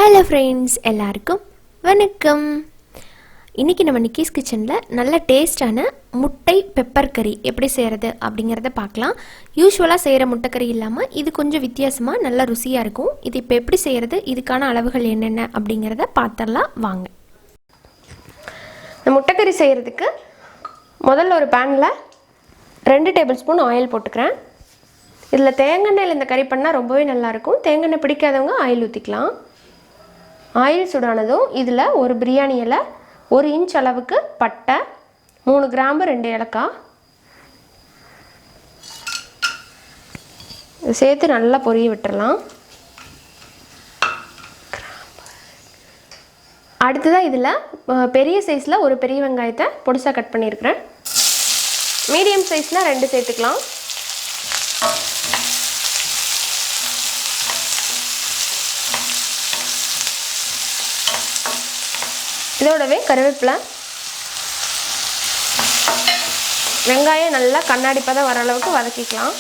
Hello friends, எல்லாருக்கும் வணக்கம். இன்றைக்கி நம்ம நிக்கிஸ் கிச்சனில் நல்ல டேஸ்டான முட்டை பெப்பர் கறி எப்படி செய்கிறது அப்படிங்கிறத பார்க்கலாம். யூஸ்வலாக செய்கிற முட்டைக்கறி இல்லாமல் இது கொஞ்சம் வித்தியாசமாக நல்ல ருசியாக இருக்கும். இது இப்போ எப்படி செய்கிறது, இதுக்கான அளவுகள் என்னென்ன அப்படிங்கிறத பார்த்துடலாம் வாங்க. இந்த முட்டைக்கறி செய்கிறதுக்கு முதல்ல ஒரு பேனில் 2 டேபிள் ஸ்பூன் ஆயில் போட்டுக்கிறேன். இதில் தேங்காய் இந்த கறி பண்ணால் ரொம்பவே நல்லாயிருக்கும். தேங்காய் பிடிக்காதவங்க ஆயில் ஊற்றிக்கலாம். ஆயில் சுடானதும் இதில் ஒரு பிரியாணி இலை, 1 இன்ச் அளவுக்கு பட்டை, 3 கிராம்பு, 2 ஏலக்காய் சேர்த்து நல்லா பொரிய விட்டுறலாம். அடுத்ததாக இதில் பெரிய சைஸில் ஒரு பெரிய வெங்காயத்தை பொடிசாக கட் பண்ணியிருக்கிறேன். மீடியம் சைஸில் 2 சேர்த்துக்கலாம். இதோடவே கருவேப்பிலை, வெங்காயம் நல்லா கண்ணாடி பதம் வர அளவுக்கு வதக்கிக்கலாம்.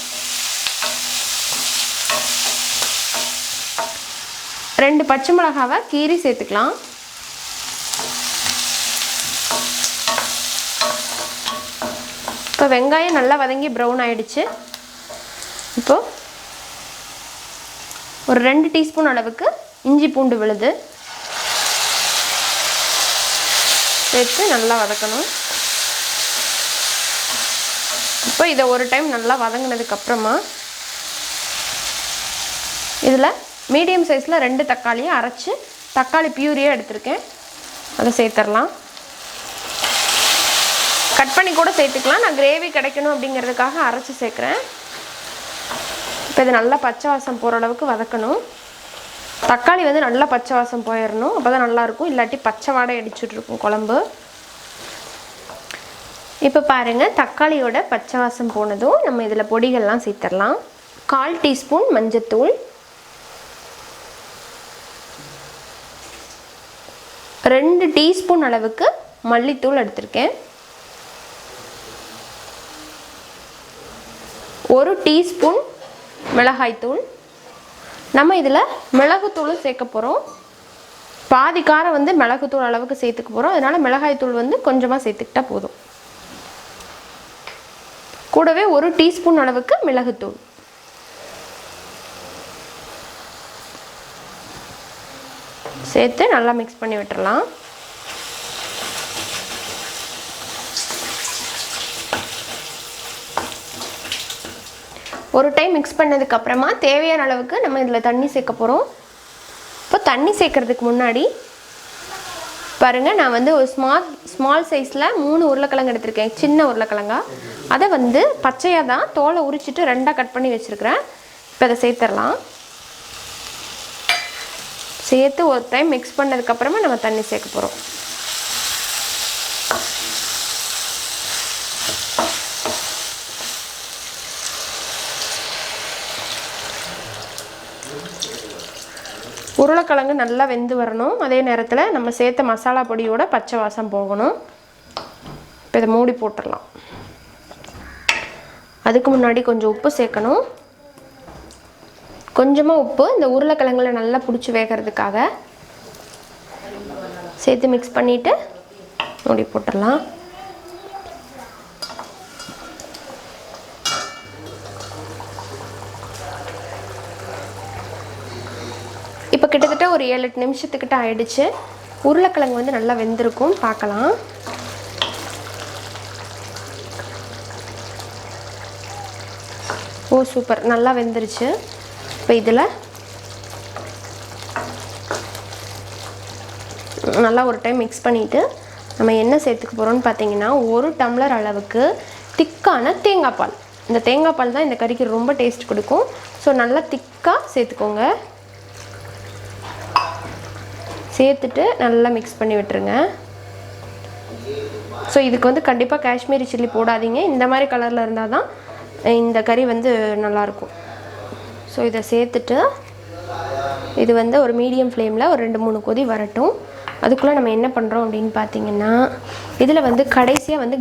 2 பச்சை மிளகாவை கீரி சேர்த்துக்கலாம். இப்போ வெங்காயம் நல்லா வதங்கி ப்ரௌன் ஆயிடுச்சு. இப்போது ஒரு 2 டீஸ்பூன் அளவுக்கு இஞ்சி பூண்டு விழுது சேர்த்து நல்லா வதக்கணும். இப்போ இதை ஒரு டைம் நல்லா வதங்கினதுக்கப்புறமா இதில் மீடியம் சைஸில் 2 தக்காளியை அரைச்சி தக்காளி பியூரியாக எடுத்திருக்கேன், அதை சேர்த்துடலாம். கட் பண்ணி கூட சேர்த்துக்கலாம். நான் கிரேவி கிடைக்கணும் அப்படிங்கிறதுக்காக அரைச்சி சேர்க்குறேன். இப்போ இது நல்லா பச்சை வாசம் போகிற அளவுக்கு வதக்கணும். தக்காளி நல்லா பச்சை வாசம் போயிடணும், அப்போ தான் நல்லாயிருக்கும். இல்லாட்டி பச்சை வாடை அடிச்சுட்ருக்கும் குழம்பு. இப்போ பாருங்கள், தக்காளியோட பச்சை வாசம் போனதும் நம்ம இதில் பொடிகள்லாம் சேர்த்துடலாம். 1/4 டீஸ்பூன் மஞ்சத்தூள், 2 டீஸ்பூன் அளவுக்கு மல்லித்தூள் எடுத்திருக்கேன், 1 டீஸ்பூன் மிளகாய்த்தூள். நம்ம இதில் மிளகுத்தூளும் சேர்க்க போகிறோம். பாதி காரம் மிளகுத்தூள் அளவுக்கு சேர்த்துக்க போகிறோம். அதனால் மிளகாய்த்தூள் கொஞ்சமாக சேர்த்துக்கிட்டால் போதும். கூடவே 1 டீஸ்பூன் அளவுக்கு மிளகுத்தூள் சேர்த்து நல்லா மிக்ஸ் பண்ணி விட்டுறலாம். ஒரு டைம் மிக்ஸ் பண்ணதுக்கப்புறமா தேவையான அளவுக்கு நம்ம இதில் தண்ணி சேர்க்க போகிறோம். இப்போ தண்ணி சேர்க்குறதுக்கு முன்னாடி பாருங்கள், நான் ஒரு ஸ்மால் சைஸில் 3 உருளைக்கிழங்கு எடுத்திருக்கேன், சின்ன உருளைக்கிழங்கா. அதை பச்சையாக தான் தோலை உரிச்சிட்டு 2ஆக கட் பண்ணி வச்சுருக்கிறேன். இப்போ அதை சேர்த்துடலாம். சேர்த்து ஒரு டைம் மிக்ஸ் பண்ணதுக்கப்புறமா நம்ம தண்ணி சேர்க்க போகிறோம். உருளைக்கிழங்கு நல்லா வெந்து வரணும். அதே நேரத்தில் நம்ம சேர்த்த மசாலா பொடியோட பச்சை வாசம் போகணும். இப்போ இதை மூடி போட்டுடலாம். அதுக்கு முன்னாடி கொஞ்சம் உப்பு சேர்க்கணும். கொஞ்சமாக உப்பு இந்த உருளைக்கிழங்குல நல்லா பிடிச்சி வேகிறதுக்காக சேர்த்து மிக்ஸ் பண்ணிவிட்டு மூடி போட்டுடலாம். இப்போ கிட்டத்தட்ட ஒரு 7-8 நிமிஷத்துக்கிட்ட ஆயிடுச்சு. உருளைக்கிழங்கு நல்லா வெந்திருக்கும், பார்க்கலாம். ஓ சூப்பர், நல்லா வெந்துருச்சு. இப்போ இதில் நல்லா ஒரு டைம் மிக்ஸ் பண்ணிவிட்டு நம்ம என்ன சேர்த்துக்க போகிறோம்னு பார்த்தீங்கன்னா 1 டம்ளர் அளவுக்கு திக்கான தேங்காய் பால். இந்த தேங்காய் பால் தான் இந்த கறிக்கு ரொம்ப டேஸ்ட் கொடுக்கும். ஸோ நல்லா திக்காக சேர்த்துக்கோங்க. சேர்த்துட்டு நல்லா மிக்ஸ் பண்ணி விட்டுருங்க. ஸோ இதுக்கு கண்டிப்பாக காஷ்மீரி சில்லி போடாதீங்க. இந்த மாதிரி கலரில் இருந்தால் தான் இந்த கறி நல்லாயிருக்கும். ஸோ இதை சேர்த்துட்டு இது ஒரு மீடியம் ஃப்ளேமில் ஒரு 2-3 கொதி வரட்டும். அதுக்குள்ளே நம்ம என்ன பண்ணுறோம் அப்படின்னு பார்த்தீங்கன்னா, இதில் கடைசியாக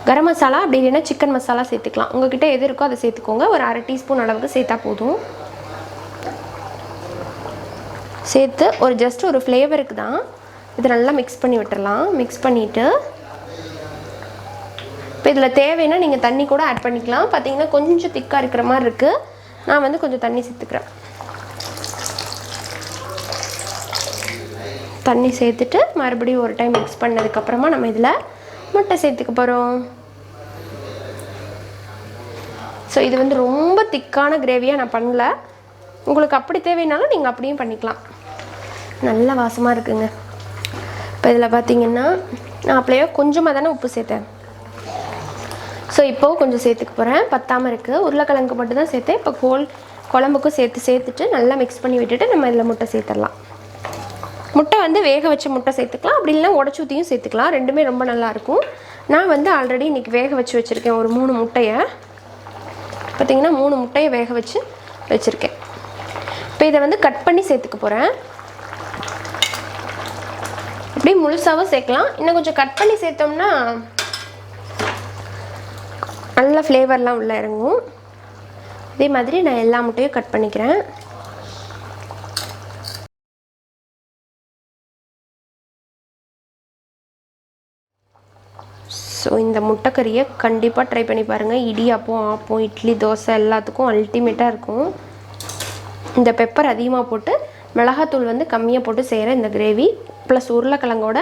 கரம் மசாலா அப்படி இல்லைன்னா சிக்கன் மசாலா சேர்த்துக்கலாம். உங்கள்கிட்ட எது இருக்கோ அதை சேர்த்துக்கோங்க. ஒரு 1/2 டீஸ்பூன் அளவுக்கு சேர்த்தா போதும். சேர்த்து ஒரு ஜஸ்ட் ஒரு ஃப்ளேவருக்கு தான் இது நல்லா மிக்ஸ் பண்ணி விட்டுறலாம். மிக்ஸ் பண்ணிவிட்டு இப்போ இதில் தேவைன்னா நீங்கள் தண்ணி கூட ஆட் பண்ணிக்கலாம். பார்த்தீங்கன்னா கொஞ்சம் திக்காக இருக்கிற மாதிரி இருக்குது. நான் வந்து கொஞ்சம் தண்ணி சேர்த்துக்கிறேன். தண்ணி சேர்த்துட்டு மறுபடியும் ஒரு டைம் மிக்ஸ் பண்ணதுக்கப்புறமா நம்ம இதில் முட்டை சேர்த்துக்க போகிறோம். ஸோ இது வந்து ரொம்ப திக்கான கிரேவியாக நான் பண்ணல. உங்களுக்கு அப்படி தேவைனாலும் நீங்கள் அப்படியும் பண்ணிக்கலாம். நல்ல வாசமாக இருக்குங்க. இப்போ இதில் பார்த்தீங்கன்னா நான் அப்படியே கொஞ்சமாக தானே உப்பு சேர்த்தேன். ஸோ இப்போவும் கொஞ்சம் சேர்த்துக்க போகிறேன். பத்தாமல் இருக்குது. உருளைக்கிழங்கு மட்டும் தான் சேர்த்தேன். இப்போ குழம்புக்கும் சேர்த்துட்டு நல்லா மிக்ஸ் பண்ணி விட்டுட்டு நம்ம இதில் முட்டை சேர்த்துடலாம். முட்டை வந்து வேக வச்ச முட்டை சேர்த்துக்கலாம், அப்படி இல்லைனா உடச்சி ஊற்றியும் சேர்த்துக்கலாம். ரெண்டுமே ரொம்ப நல்லாயிருக்கும். நான் வந்து ஆல்ரெடி இன்றைக்கி வேக வச்சு வச்சுருக்கேன். ஒரு 3 முட்டையை பார்த்திங்கன்னா 3 முட்டையை வேக வச்சு வச்சுருக்கேன். இப்போ இதை வந்து கட் பண்ணி சேர்த்துக்க போகிறேன். அப்படியே முழுசாகவும் சேர்க்கலாம். இன்னும் கொஞ்சம் கட் பண்ணி சேர்த்தோம்னா நல்ல ஃப்ளேவர்லாம் உள்ளே இறங்கும். இதே மாதிரி நான் எல்லா முட்டையும் கட் பண்ணிக்கிறேன். ஸோ இந்த முட்டைக்கறியை கண்டிப்பாக ட்ரை பண்ணி பாருங்கள். இடியாப்பம், ஆப்பம், இட்லி, தோசை எல்லாத்துக்கும் அல்டிமேட்டாக இருக்கும். இந்த பெப்பர் அதிகமாக போட்டு மிளகாத்தூள் வந்து கம்மியாக போட்டு செய்கிற இந்த கிரேவி ப்ளஸ் உருளைக்கிழங்கோட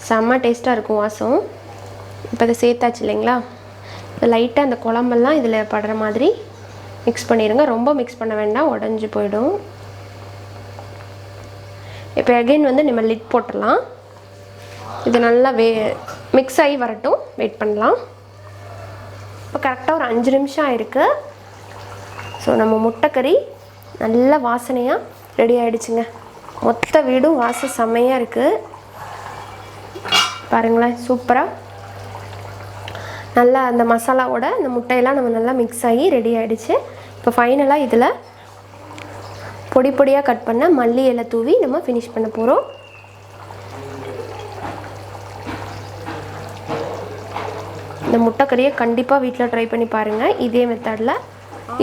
செம்ம டேஸ்ட்டாக இருக்கும் வாசம். இப்போ இதை சேர்த்தாச்சு இல்லைங்களா? இப்போ லைட்டாக அந்த குழம்பெல்லாம் இதில் படுற மாதிரி மிக்ஸ் பண்ணிடுங்க. ரொம்ப மிக்ஸ் பண்ண வேண்டாம், உடஞ்சி போயிடும். இப்போ அகைன் வந்து நம்ம லிட் போட்டுடலாம். இது நல்லா மிக்ஸ் ஆகி வரட்டும், வெயிட் பண்ணலாம். இப்போ கரெக்டாக ஒரு 5 நிமிஷம் ஆயிருக்கு. ஸோ நம்ம முட்டைக்கறி நல்ல வாசனையாக ரெடி ஆகிடுச்சுங்க. மொத்த வீடும் வாசம் செம்மையாக இருக்குது பாருங்களேன். சூப்பராக நல்லா அந்த மசாலாவோட அந்த முட்டையெல்லாம் நம்ம நல்லா மிக்ஸ் ஆகி ரெடி ஆகிடுச்சு. இப்போ ஃபைனலாக இதில் பொடி பொடியாக கட் பண்ண மல்லி இலை தூவி நம்ம ஃபினிஷ் பண்ண போகிறோம். இந்த முட்டைக்கறியை கண்டிப்பாக வீட்டில் ட்ரை பண்ணி பாருங்கள் இதே மெத்தடில்.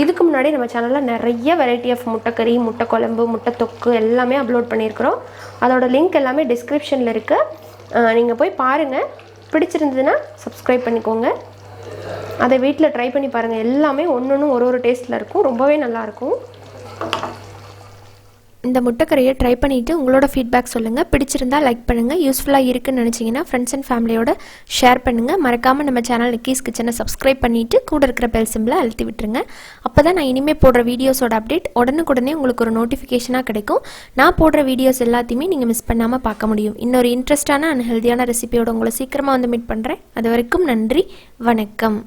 இதுக்கு முன்னாடி நம்ம சேனலில் நிறைய வெரைட்டி ஆஃப் முட்டைக்கறி, முட்டை குழம்பு, முட்டை தொக்கு எல்லாமே அப்லோட் பண்ணியிருக்கிறோம். அதோட லிங்க் எல்லாமே டிஸ்கிரிப்ஷனில் இருக்குது. நீங்கள் போய் பாருங்கள். பிடிச்சிருந்ததுன்னா சப்ஸ்கிரைப் பண்ணிக்கோங்க. அதை வீட்டில் ட்ரை பண்ணி பாருங்கள். எல்லாமே ஒன்று ஒரு டேஸ்ட்டில் இருக்கும். ரொம்பவே நல்லாயிருக்கும். இந்த முட்டைக்கறியை ட்ரை பண்ணிவிட்டு உங்களோட ஃபீட்பேக் சொல்லுங்கள். பிடிச்சிருந்தால் லைக் பண்ணுங்கள். யூஸ்ஃபுல்லாக இருக்குன்னு நினச்சிங்கன்னா ஃப்ரெண்ட்ஸ் அண்ட் ஃபேமிலியோட ஷேர் பண்ணுங்கள். மறக்காமல் நம்ம சேனல் நிக்கீஸ் கிச்சனை சப்ஸ்கிரைப் பண்ணிவிட்டு கூட இருக்கிற பெல் சிம்பிளை அழுத்தி விட்டுருங்க. அப்போ தான் நான் இனிமேல் போடுற வீடியோஸோட அப்டேட் உடனுக்குடனே உங்களுக்கு ஒரு நோட்டிஃபிகேஷனாக கிடைக்கும். நான் போடுற வீடியோஸ் எல்லாத்தையுமே நீங்கள் மிஸ் பண்ணாமல் பார்க்க முடியும். இன்னொரு இன்ட்ரெஸ்டான அண்ட் ஹெல்த்தியான ரெசிபியோட உங்களை சீக்கிரமாக வந்து மீட் பண்ணுறேன். அது வரைக்கும் நன்றி, வணக்கம்.